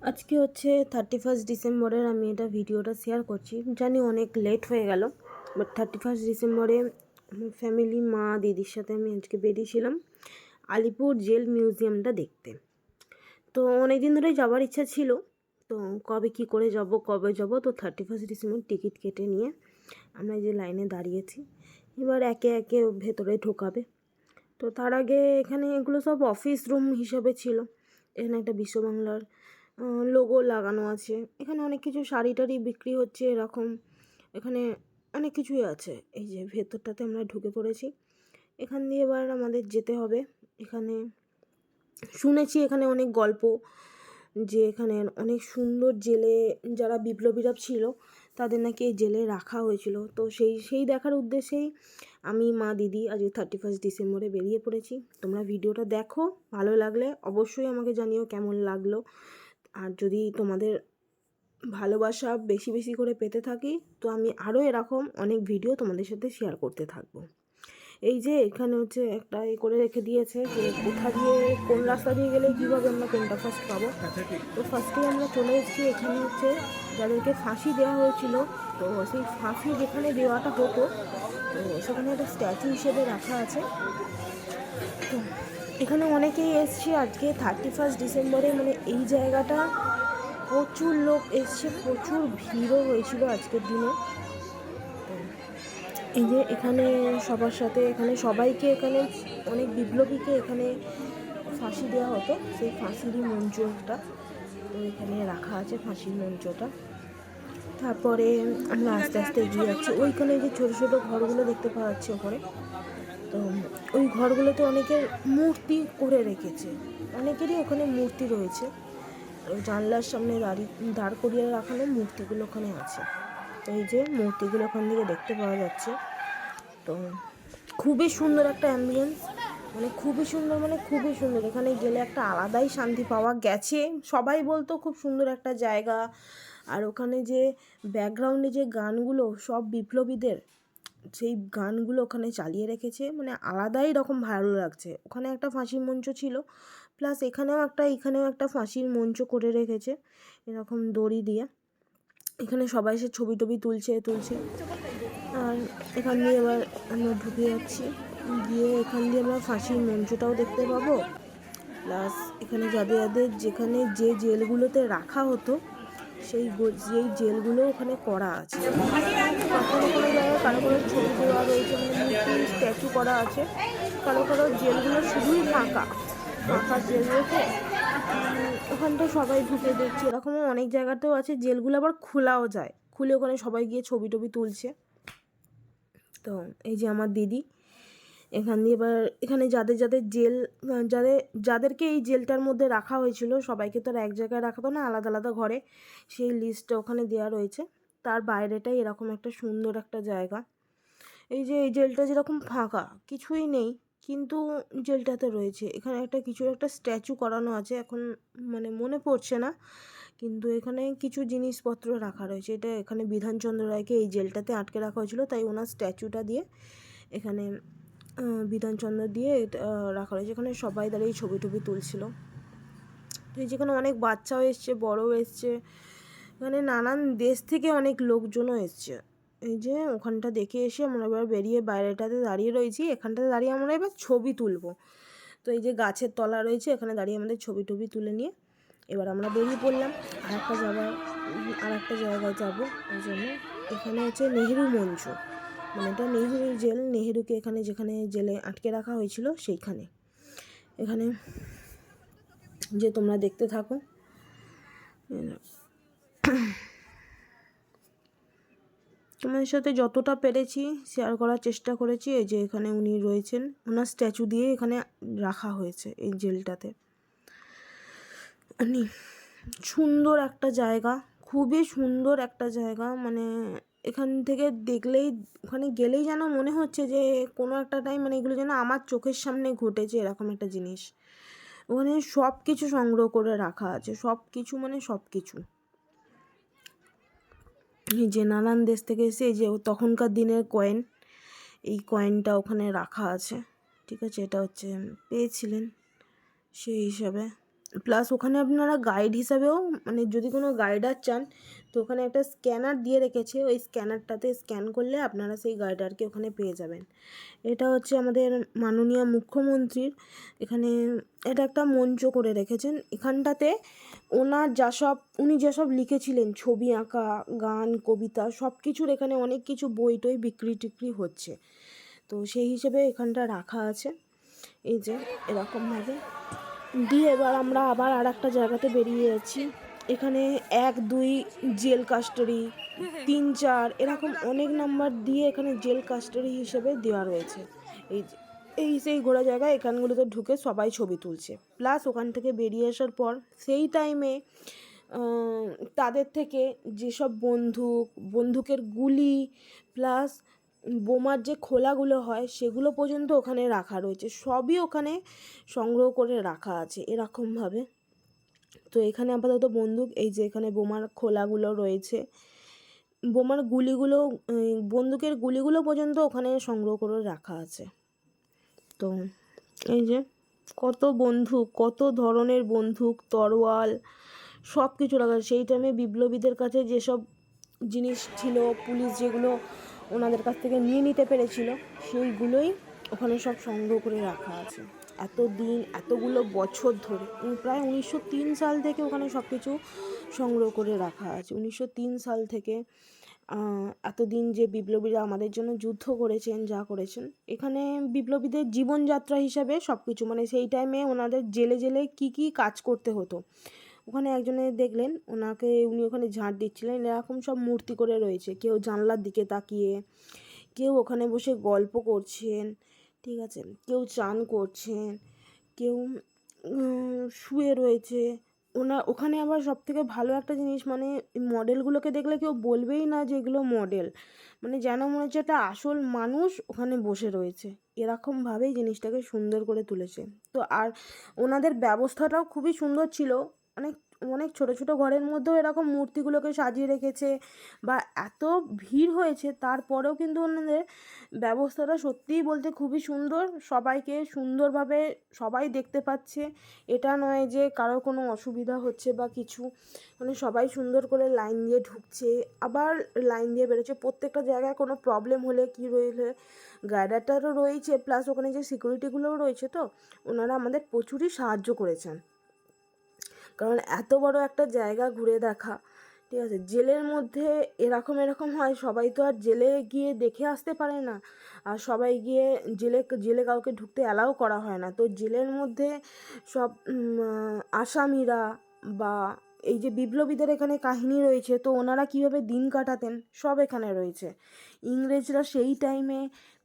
আজকে হচ্ছে 31 ডিসেম্বরের আমি এটা ভিডিওটা শেয়ার করছি। জানি অনেক লেট হয়ে গেল, বাট 31 ডিসেম্বরে ফ্যামিলি মা দিদির সাথে আমি আজকে বেরিয়েছিলাম আলিপুর জেল মিউজিয়ামটা দেখতে। তো অনেক দিন ধরেই যাওয়ার ইচ্ছা ছিল, তো কবে কি করে যাব তো 31 ডিসেম্বর টিকিট কেটে নিয়ে আমরা যে লাইনে দাঁড়িয়েছি, এবার একে একে ভেতরে ঢোকাবে। তো তার আগে এখানে এগুলো সব অফিস রুম হিসাবে ছিল। এখানে একটা বিশ্ব বাংলার লোগো লাগানো আছে। এখানে অনেক কিছু শাড়ি টাড়ি বিক্রি হচ্ছে এরকম। এখানে অনেক কিছুই আছে। এই যে ভেতরটাতে আমরা ঢুকে পড়েছি। এখান দিয়ে এবার আমাদের যেতে হবে। এখানে শুনেছি এখানে অনেক গল্প, যে এখানে অনেক সুন্দর জেলে যারা বিপ্লবীরা ছিল তাদের নাকি এই জেলে রাখা হয়েছিল। তো সেই দেখার উদ্দেশ্যেই আমি মা দিদি আজকে 31 ডিসেম্বরে বেরিয়ে পড়েছি। তোমরা ভিডিওটা দেখো, ভালো লাগলে অবশ্যই আমাকে জানিও কেমন লাগলো। আর যদি তোমাদের ভালোবাসা বেশি বেশি করে পেতে থাকি, তো আমি আরও এরকম অনেক ভিডিও তোমাদের সাথে শেয়ার করতে থাকবো। এই যে এখানে হচ্ছে একটা করে রেখে দিয়েছে যে কোথা দিয়ে কোন রাস্তা দিয়ে গেলে কীভাবে আমরা কোনটা ফার্স্ট পাবো। তো ফার্স্টেই আমরা চলে এসেছি। এখানে হচ্ছে যাদেরকে ফাঁসি দেওয়া হয়েছিল, তো সেই ফাঁসি যেখানে দেওয়াটা হতো, তো সেখানে একটা স্ট্যাচু হিসেবে রাখা আছে। তো এখানে অনেকেই এসছে আজকে 31 ডিসেম্বরে, মানে এই জায়গাটা প্রচুর লোক এসছে, প্রচুর ভিড়ও হয়েছিল আজকের দিনে। এই যে এখানে সবার সাথে এখানে সবাইকে এখানে অনেক বিপ্লবীকে এখানে ফাঁসি দেওয়া হতো, সেই ফাঁসিরই মঞ্চটা তো এখানে রাখা আছে, ফাঁসির মঞ্চটা। তারপরে আমরা আস্তে আস্তে এগিয়ে যাচ্ছি। ওইখানে যে ছোটো ছোটো ঘরগুলো দেখতে পাওয়া যাচ্ছে ওপরে, তো ওই ঘরগুলোতে অনেকের মূর্তি করে রেখেছে, অনেকেরই ওখানে মূর্তি রয়েছে। জানলার সামনে দাঁড় করিয়ে রাখানো মূর্তিগুলো ওখানে আছে। তো এই যে মূর্তিগুলো ওখান থেকে দেখতে পাওয়া যাচ্ছে। তো খুবই সুন্দর একটা অ্যাম্বিয়েন্স, মানে খুবই সুন্দর, মানে খুবই সুন্দর। এখানে গেলে একটা আলাদাই শান্তি পাওয়া গেছে। সবাই বলতো খুব সুন্দর একটা জায়গা। আর ওখানে যে ব্যাকগ্রাউন্ডে যে গানগুলো সব বিপ্লবীদের, সেই গানগুলো ওখানে চালিয়ে রেখেছে, মানে আলাদাই রকম ভালো লাগছে। ওখানে একটা ফাঁসির মঞ্চ ছিল, প্লাস এখানেও একটা ফাঁসির মঞ্চ করে রেখেছে এরকম দড়ি দিয়ে। এখানে সবাই এসে ছবি টবি তুলছে। আর এখান দিয়ে এবার আমরা ঢুকে যাচ্ছি, গিয়ে এখান দিয়ে আমরা ফাঁসির মঞ্চটাও দেখতে পাবো। প্লাস এখানে যেখানে যে জেলগুলোতে রাখা হতো সেই জেলগুলো ওখানে করা আছে। কোনো জায়গায় কারো ছবি দেওয়া রয়েছে, মানে মূর্তি স্ট্যাচু করা আছে। কারো জেলগুলো শুধুই ফাঁকা জেল রেখে ওখানটা সবাই ঢুকে দেখছে। এরকমও অনেক জায়গাতেও আছে জেলগুলো আবার খোলাও যায়, খুলে ওখানে সবাই গিয়ে ছবি টবি তুলছে। তো এই যে আমার দিদি এখান দিয়ে এবার এখানে যাদেরকে এই জেলটার মধ্যে রাখা হয়েছিল সবাইকে তো আর এক জায়গায় রাখা তো না, আলাদা আলাদা ঘরে, সেই লিস্টটা ওখানে দেওয়া রয়েছে। তার বাইরেটাই এরকম একটা সুন্দর একটা জায়গা। এই যে এই জেলটা যেরকম ফাঁকা, কিছুই নেই, কিন্তু জেলটাতে রয়েছে এখানে কিছু একটা স্ট্যাচু করানো আছে, এখন মানে মনে পড়ছে না, কিন্তু এখানে কিছু জিনিসপত্র রাখা রয়েছে। এটা এখানে বিধানচন্দ্র রায়কে এই জেলটাতে আটকে রাখা হয়েছিল, তাই ওনার স্ট্যাচুটা দিয়ে এখানে বিধানচন্দ্র দিয়ে রাখা রয়েছে। এখানে সবাই দাঁড়িয়ে ছবি টবি তুলছিল। তো যেখানে অনেক বাচ্চাও এসছে, বড়ও এসছে, এখানে নানান দেশ থেকে অনেক লোকজনও এসছে। এই যে ওখানটা দেখে এসে আমরা এবার বেরিয়ে বাইরেটাতে দাঁড়িয়ে রয়েছি। এখানটাতে দাঁড়িয়ে আমরা এবার ছবি তুলবো। তো এই যে গাছের তলা রয়েছে, এখানে দাঁড়িয়ে আমাদের ছবি টবি তুলে নিয়ে এবার আমরা বেরিয়ে পড়লাম আর একটা জায়গায় যাবো। ওই জন্য এখানে হচ্ছে নেহেরু মঞ্চ, মানে এটা নেহেরুর জেল, নেহেরুকে যেখানে জেলে আটকে রাখা হয়েছিল সেইখানে। এখানে যে তোমরা দেখতে থাকো, তোমাদের সাথে যতটা পেরেছি শেয়ার করার চেষ্টা করেছি। এই যে এখানে উনি রয়েছেন, ওনার স্ট্যাচু দিয়ে এখানে রাখা হয়েছে এই জেলটাতে। সুন্দর একটা জায়গা, খুবই সুন্দর একটা জায়গা, মানে এখান থেকে দেখলেই, ওখানে গেলেই যেন মনে হচ্ছে যে কোনো একটা টাইম, মানে এগুলো যেন আমার চোখের সামনে ঘটেছে এরকম একটা জিনিস। ওখানে সব কিছু সংগ্রহ করে রাখা আছে, সব কিছু, মানে সব কিছু। এই যে নানান দেশ থেকে এসে এই যে তখনকার দিনের কয়েন, এই কয়েনটা ওখানে রাখা আছে, ঠিক আছে। এটা হচ্ছে পেয়েছিলেন সেই হিসাবে। প্লাস ওখানে আপনারা গাইড হিসাবেও মানে যদি কোনো গাইডার চান তো ওখানে একটা স্ক্যানার দিয়ে রেখেছে, ওই স্ক্যানারটাতে স্ক্যান করলে আপনারা সেই গাইডারকে ওখানে পেয়ে যাবেন। এটা হচ্ছে আমাদের মাননীয় মুখ্যমন্ত্রীর এখানে এটা একটা মঞ্চ করে রেখেছেন। এখানটাতে উনি যেসব লিখেছিলেন ছবি আঁকা, গান, কবিতা সব কিছুর এখানে অনেক কিছু বই টই বিক্রি টিক্রি হচ্ছে, তো সেই হিসেবে এখানটা রাখা আছে। এই যে এরকমভাবে দিয়ে এবার আমরা আবার আর একটা জায়গাতে বেরিয়ে যাচ্ছি। এখানে 1, 2 জেল কাস্টাডি, 3, 4 এরকম অনেক নাম্বার দিয়ে এখানে জেল কাস্টাডি হিসেবে দেওয়া রয়েছে। সেই ঘোরা জায়গায় এখানগুলোতে ঢুকে সবাই ছবি তুলছে। প্লাস ওখান থেকে বেরিয়ে আসার পর সেই টাইমে তাদের থেকে যেসব বন্দুকের গুলি প্লাস বোমার যে খোলাগুলো হয় সেগুলো পর্যন্ত ওখানে রাখা রয়েছে, সবই ওখানে সংগ্রহ করে রাখা আছে এরকমভাবে। তো এখানে আপাতত বন্দুক, এই যে এখানে বোমার খোলাগুলো রয়েছে, বন্দুকের গুলিগুলো পর্যন্ত ওখানে সংগ্রহ করে রাখা আছে। তো এই যে কত বন্দুক, কত ধরনের বন্দুক, তরোয়াল সব কিছু রাখা। সেই টাইমে বিপ্লবীদের কাছে যেসব জিনিস ছিল, পুলিশ যেগুলো ওনাদের কাছ থেকে নিয়ে নিতে পেরেছিল সেইগুলোই ওখানে সব সংগ্রহ করে রাখা আছে। এতগুলো বছর ধরে প্রায় 1903 সাল থেকে ওখানে সব কিছু সংগ্রহ করে রাখা আছে। 1903 সাল থেকে এতদিন যে বিপ্লবীরা আমাদের জন্য যুদ্ধ করেছেন, যা করেছেন, এখানে বিপ্লবীদের জীবনযাত্রা হিসাবে সব কিছু, মানে সেই টাইমে ওনাদের জেলে কী কাজ করতে হতো। ওখানে একজনের দেখলেন উনি ওখানে ঝাঁট দিচ্ছিলেন, এরকম সব মূর্তি করে রয়েছে, কেউ জানলার দিকে তাকিয়ে, কেউ ওখানে বসে গল্প করছেন, ঠিক আছে, কেউ চান করছেন, কেউ শুয়ে রয়েছে। ওখানে আবার সবথেকে ভালো একটা জিনিস, মানে মডেলগুলোকে দেখলে কেউ বলবেই না যে এগুলো মডেল, মানে যেন মনে হচ্ছে একটা আসল মানুষ ওখানে বসে রয়েছে, এরকমভাবেই জিনিসটাকে সুন্দর করে তুলেছে। তো আর ওনাদের ব্যবস্থাটাও খুবই সুন্দর ছিল, অনেক অনেক ছোটো ছোটো ঘরের মধ্যেও এরকম মূর্তিগুলোকে সাজিয়ে রেখেছে, বা এত ভিড় হয়েছে তারপরেও কিন্তু ওনাদের ব্যবস্থাটা সত্যিই বলতে খুবই সুন্দর, সবাইকে সুন্দরভাবে সবাই দেখতে পাচ্ছে, এটা নয় যে কারোর কোনো অসুবিধা হচ্ছে বা কিছু, মানে সবাই সুন্দর করে লাইন দিয়ে ঢুকছে আবার লাইন দিয়ে বেরোচ্ছে। প্রত্যেকটা জায়গায় কোনো প্রবলেম হলে কি রইলে গাইডারটারও রয়েছে, প্লাস ওখানে যে সিকিউরিটিগুলোও রয়েছে, তো ওনারা আমাদের প্রচুরই সাহায্য করেছেন, কারণ এত বড় একটা জায়গা ঘুরে দেখা, ঠিক আছে, জেলের মধ্যে এরকম হয়, সবাই তো আর জেলে গিয়ে দেখে আসতে পারে না, আর সবাই গিয়ে জেলে কাউকে ঢুকতে অ্যালাউ করা হয় না। তো জেলের মধ্যে সব আসামিরা বা এই যে বিপ্লবীদের এখানে কাহিনী রয়েছে, তো ওনারা কীভাবে দিন কাটাতেন সব এখানে রয়েছে। ইংরেজরা সেই টাইমে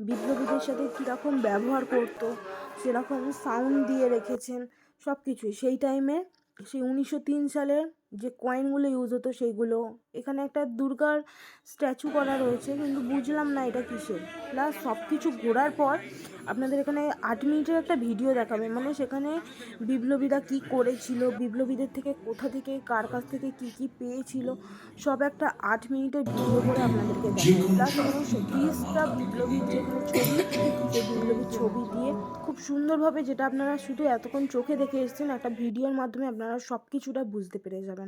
বিপ্লবীদের সাথে কীরকম ব্যবহার করতো সেরকম সাউন্ড দিয়ে রেখেছেন সব কিছুই। সেই টাইমে সেই 1903 সালের যে কয়েনগুলো ইউজ হতো সেইগুলো, এখানে একটা দুর্গার স্ট্যাচু করা রয়েছে, কিন্তু বুঝলাম না এটা কিসের। প্লাস সব কিছু ঘোরার পর আপনাদের এখানে 8 মিনিটের একটা ভিডিও দেখাবে, মানে সেখানে বিপ্লবীরা কী করেছিল, বিপ্লবীদের থেকে কোথা থেকে কার কাছ থেকে কী পেয়েছিল, সব একটা 8 মিনিটের ভিডিও করে আপনাদেরকে দেখাবে। প্লাস এখানে 30টা বিপ্লবীর যেখানে ছবি, সেই বিপ্লবীর ছবি দিয়ে খুব সুন্দরভাবে, যেটা আপনারা শুধু এতক্ষণ চোখে দেখে এসেছেন, একটা ভিডিওর মাধ্যমে আপনারা সব কিছুটা বুঝতে পেরে যাবেন।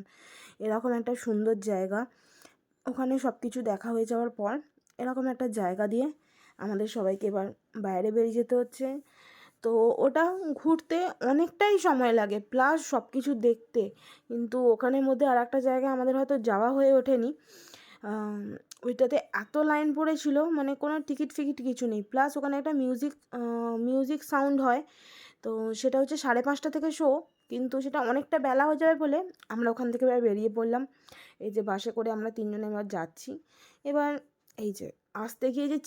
এরকম একটা সুন্দর জায়গা, ওখানে সব কিছু দেখা হয়ে যাওয়ার পর এরকম একটা জায়গা দিয়ে আমাদের সবাইকে এবার বাইরে বেরিয়ে যেতে হচ্ছে। তো ওটা ঘুরতে অনেকটাই সময় লাগে, প্লাস সব কিছু দেখতে, কিন্তু ওখানের মধ্যে আর একটা জায়গায় আমাদের হয়তো যাওয়া হয়ে ওঠেনি, ওইটাতে এত লাইন পড়েছিল, মানে কোনো টিকিট ফিকিট কিছু নেই। প্লাস ওখানে একটা মিউজিক সাউন্ড হয়, তো সেটা হচ্ছে 5:30 থেকে শো, কিন্তু সেটা অনেকটা বেলা হয়ে যাবে বলে আমরা ওখান থেকে এবার বেরিয়ে পড়লাম। এই যে বাসে করে আমরা 3 জনে এবার যাচ্ছি। এবার এই যে আসতে গিয়ে যে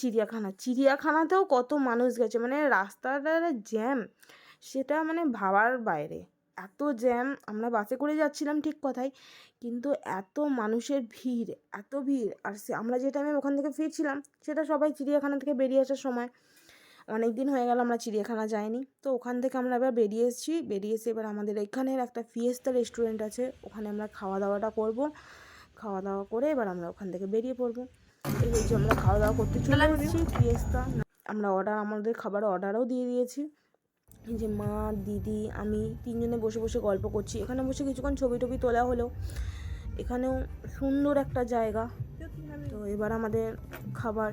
চিড়িয়াখানাতেও কত মানুষ গেছে, মানে রাস্তাটার জ্যাম সেটা মানে ভাবার বাইরে, এত জ্যাম। আমরা বাসে করে যাচ্ছিলাম ঠিক কথাই, কিন্তু এত মানুষের ভিড়, এত ভিড়। আর আমরা যে টাইমে ওখান থেকে ফিরছিলাম সেটা সবাই চিড়িয়াখানা থেকে বেরিয়ে আসার সময়, অনেক দিন হয়ে গেল আমরা চিড়িয়াখানা যাইনি, তো ওখান থেকে আমরা এবার বেরিয়ে এসে এবার আমাদের এখানের একটা ফিয়েস্তা রেস্টুরেন্ট আছে, ওখানে আমরা খাওয়া দাওয়াটা করব, খাওয়া দাওয়া করে এবার আমরা ওখান থেকে বেরিয়ে পড়বো। এই যে আমরা খাওয়া দাওয়া করতে চলে এসেছি ফিয়েস্তা, আমরা আমাদের খাবার অর্ডারও দিয়ে দিয়েছি। এই যে মা, দিদি, আমি তিনজনে বসে বসে গল্প করছি। এখানে বসে কিছুক্ষণ ছবি টবি তোলা হলো। এখানেও সুন্দর একটা জায়গা। তো এবার আমাদের খাবার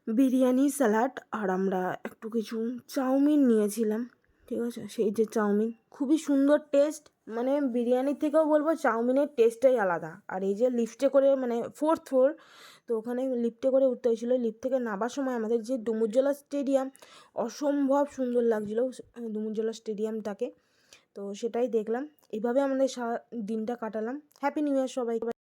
বিরিয়ানি, স্যালাড, আর আমরা একটু কিছু চাউমিন নিয়েছিলাম। ঠিক আছে, সেই যে চাউমিন খুবই সুন্দর টেস্ট, মানে বিরিয়ানির থেকেও বলবো চাউমিনের টেস্টটাই আলাদা। আর এই যে লিফটে করে, মানে 4th ফ্লোর, তো ওখানে লিফটে করে উঠতে হয়েছিলো। লিফট থেকে নামার সময় আমাদের যে ডুমুরজলা স্টেডিয়াম, অসম্ভব সুন্দর লাগছিলো ডুমুরজলা স্টেডিয়ামটাকে। তো সেটাই দেখলাম। এইভাবে আমাদের দিনটা কাটালাম। হ্যাপি নিউ ইয়ার সবাইকে।